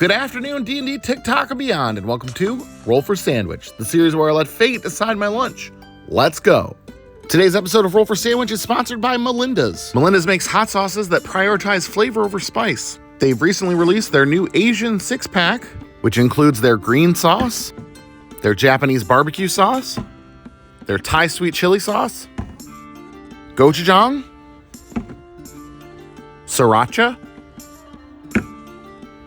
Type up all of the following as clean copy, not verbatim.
Good afternoon, D&D, TikTok, and beyond, and welcome to Roll for Sandwich, the series where I let fate decide my lunch. Let's go. Today's episode of Roll for Sandwich is sponsored by Melinda's. Melinda's makes hot sauces that prioritize flavor over spice. They've recently released their new Asian 6-pack, which includes their green sauce, their Japanese barbecue sauce, their Thai sweet chili sauce, gochujang, sriracha,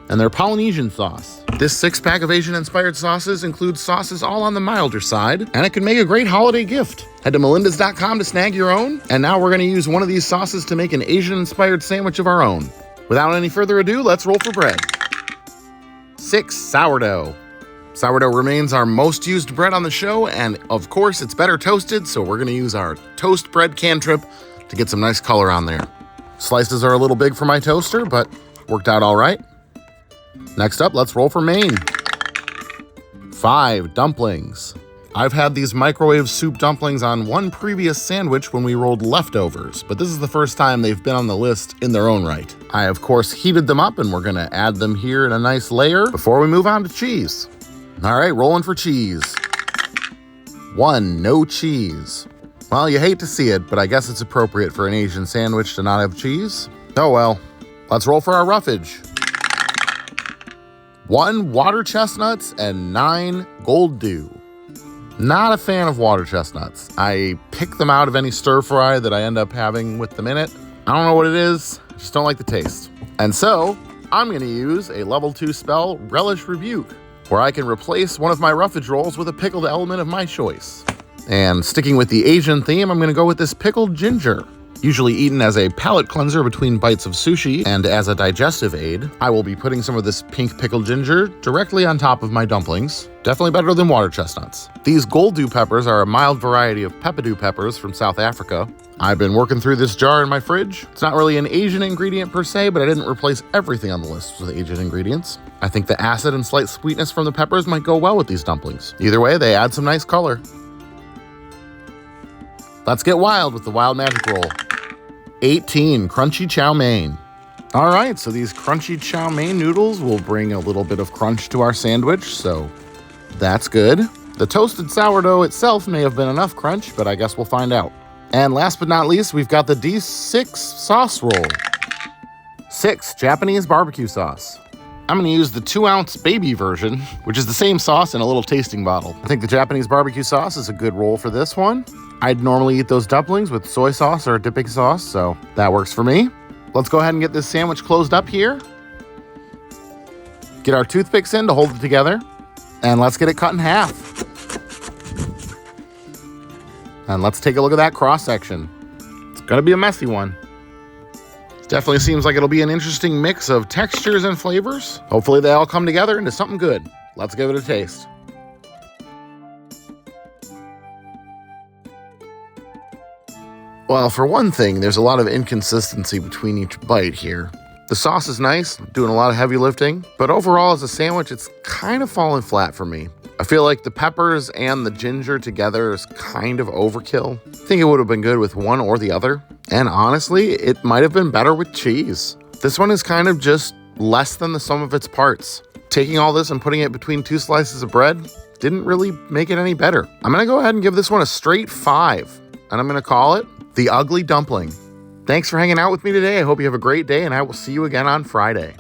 and their Polynesian sauce. This 6-pack of Asian-inspired sauces includes sauces all on the milder side, and it can make a great holiday gift. Head to melindas.com to snag your own, and now we're going to use one of these sauces to make an Asian-inspired sandwich of our own. Without any further ado, let's roll for bread. 6. Sourdough. Sourdough remains our most used bread on the show, and of course it's better toasted, so we're going to use our toast bread cantrip to get some nice color on there. Slices are a little big for my toaster, but worked out all right. Next up, let's roll for main. 5. Dumplings. I've had these microwave soup dumplings on one previous sandwich when we rolled leftovers, but this is the first time they've been on the list in their own right. I, of course, heated them up, and we're going to add them here in a nice layer before we move on to cheese. All right, rolling for cheese. 1. No cheese. Well, you hate to see it, but I guess it's appropriate for an Asian sandwich to not have cheese. Oh well. Let's roll for our roughage. 1. Water chestnuts and 9. Gold dew. Not a fan of water chestnuts. I pick them out of any stir fry that I end up having with them in it. I don't know what it is, I just don't like the taste. And so, I'm going to use a level 2 spell, Relish Rebuke, where I can replace one of my roughage rolls with a pickled element of my choice. And sticking with the Asian theme, I'm going to go with this pickled ginger. Usually eaten as a palate cleanser between bites of sushi and as a digestive aid, I will be putting some of this pink pickled ginger directly on top of my dumplings. Definitely better than water chestnuts. These gold dew peppers are a mild variety of peppadew peppers from South Africa. I've been working through this jar in my fridge. It's not really an Asian ingredient per se, but I didn't replace everything on the list with Asian ingredients. I think the acid and slight sweetness from the peppers might go well with these dumplings. Either way, they add some nice color. Let's get wild with the wild magic roll. 18. Crunchy chow mein. All right, so these crunchy chow mein noodles will bring a little bit of crunch to our sandwich, so that's good. The toasted sourdough itself may have been enough crunch, but I guess we'll find out. And last but not least, we've got the D6 sauce roll. 6. Japanese barbecue sauce. I'm going to use the 2-ounce baby version, which is the same sauce in a little tasting bottle. I think the Japanese barbecue sauce is a good roll for this one. I'd normally eat those dumplings with soy sauce or dipping sauce, so that works for me. Let's go ahead and get this sandwich closed up here. Get our toothpicks in to hold it together, and let's get it cut in half. And let's take a look at that cross-section. It's gonna be a messy one. It definitely seems like it'll be an interesting mix of textures and flavors. Hopefully they all come together into something good. Let's give it a taste. Well, for one thing, there's a lot of inconsistency between each bite here. The sauce is nice, doing a lot of heavy lifting, but overall as a sandwich, it's kind of fallen flat for me. I feel like the peppers and the ginger together is kind of overkill. I think it would have been good with one or the other. And honestly, it might have been better with cheese. This one is kind of just less than the sum of its parts. Taking all this and putting it between 2 slices of bread didn't really make it any better. I'm gonna go ahead and give this one a straight 5, and I'm gonna call it The Ugly Dumpling. Thanks for hanging out with me today. I hope you have a great day, and I will see you again on Friday.